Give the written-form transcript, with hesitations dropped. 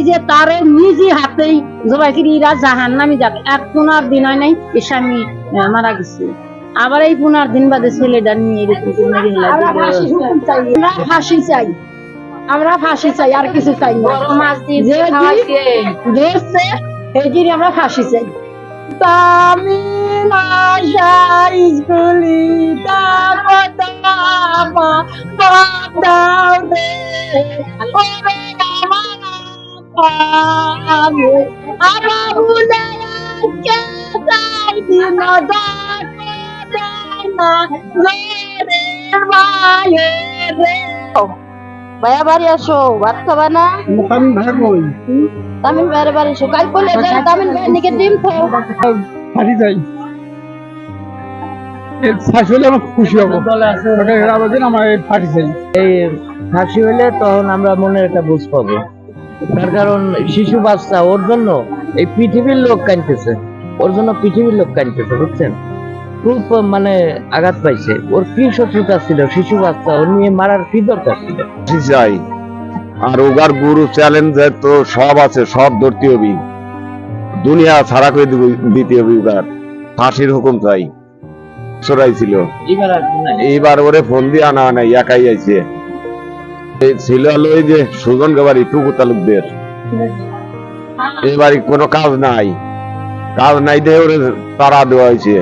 যে তারে নিজে হাতেই জবাই করে ইরা জাহান্নামে যাবে। আর 15 দিন হয় নাই স্বামী মারা গেছে, আবার এই 15 দিন বাদে ছেলেটা নিয়ে এরকম আমরা ফাঁসি চাই, আমরা ফাঁসি চাই, আর কিছু চাই না। ধরছে এই জন্য আমরা ফাঁসি চাই। ভাইয়া বাড়ি আসো, ভাত খাবা না? তামিন ভাইয়ের বাড়ি এসো, কাল করলে তামিন ভাইয়ের নিকে ডিম খাও। ফাঁসি চাই, ফাঁসি হলে আমার খুশি হবো, আমার ফাঁসি চাই। এই ফাঁসি হলে তখন আমরা মনের একটা বুঝ পাবো। তার কারণ শিশু বাচ্চা, ওর জন্য এই পৃথিবীর লোক কাঁদতেছে, ওর জন্য পৃথিবীর লোক কাঁদতেছে, বুঝছেন? খুব মানে আঘাত পাইছে। ওর কি শত্রুতা ছিল? শিশু বাচ্চা, ওর নিয়ে মারার কি দরকার ছিল? চাই। আর ওগার গুরু চ্যালেঞ্জ তো সব আছে, সব ধরতে হবে, দুনিয়া ছাড়া করে দিতে হবে। ওগার ফাঁসির হুকুম চাই। চোরাইছিল, এইবার ওরে ফোন দিয়ে আনা নাই, একাই আইছে। ছিল হলো এই যে সুজন গাবারি টুকু তালুকদের, এবারে কোনো কাজ নাই, কাজ নাই দিয়ে ওরে তারা দেওয়া হয়েছে।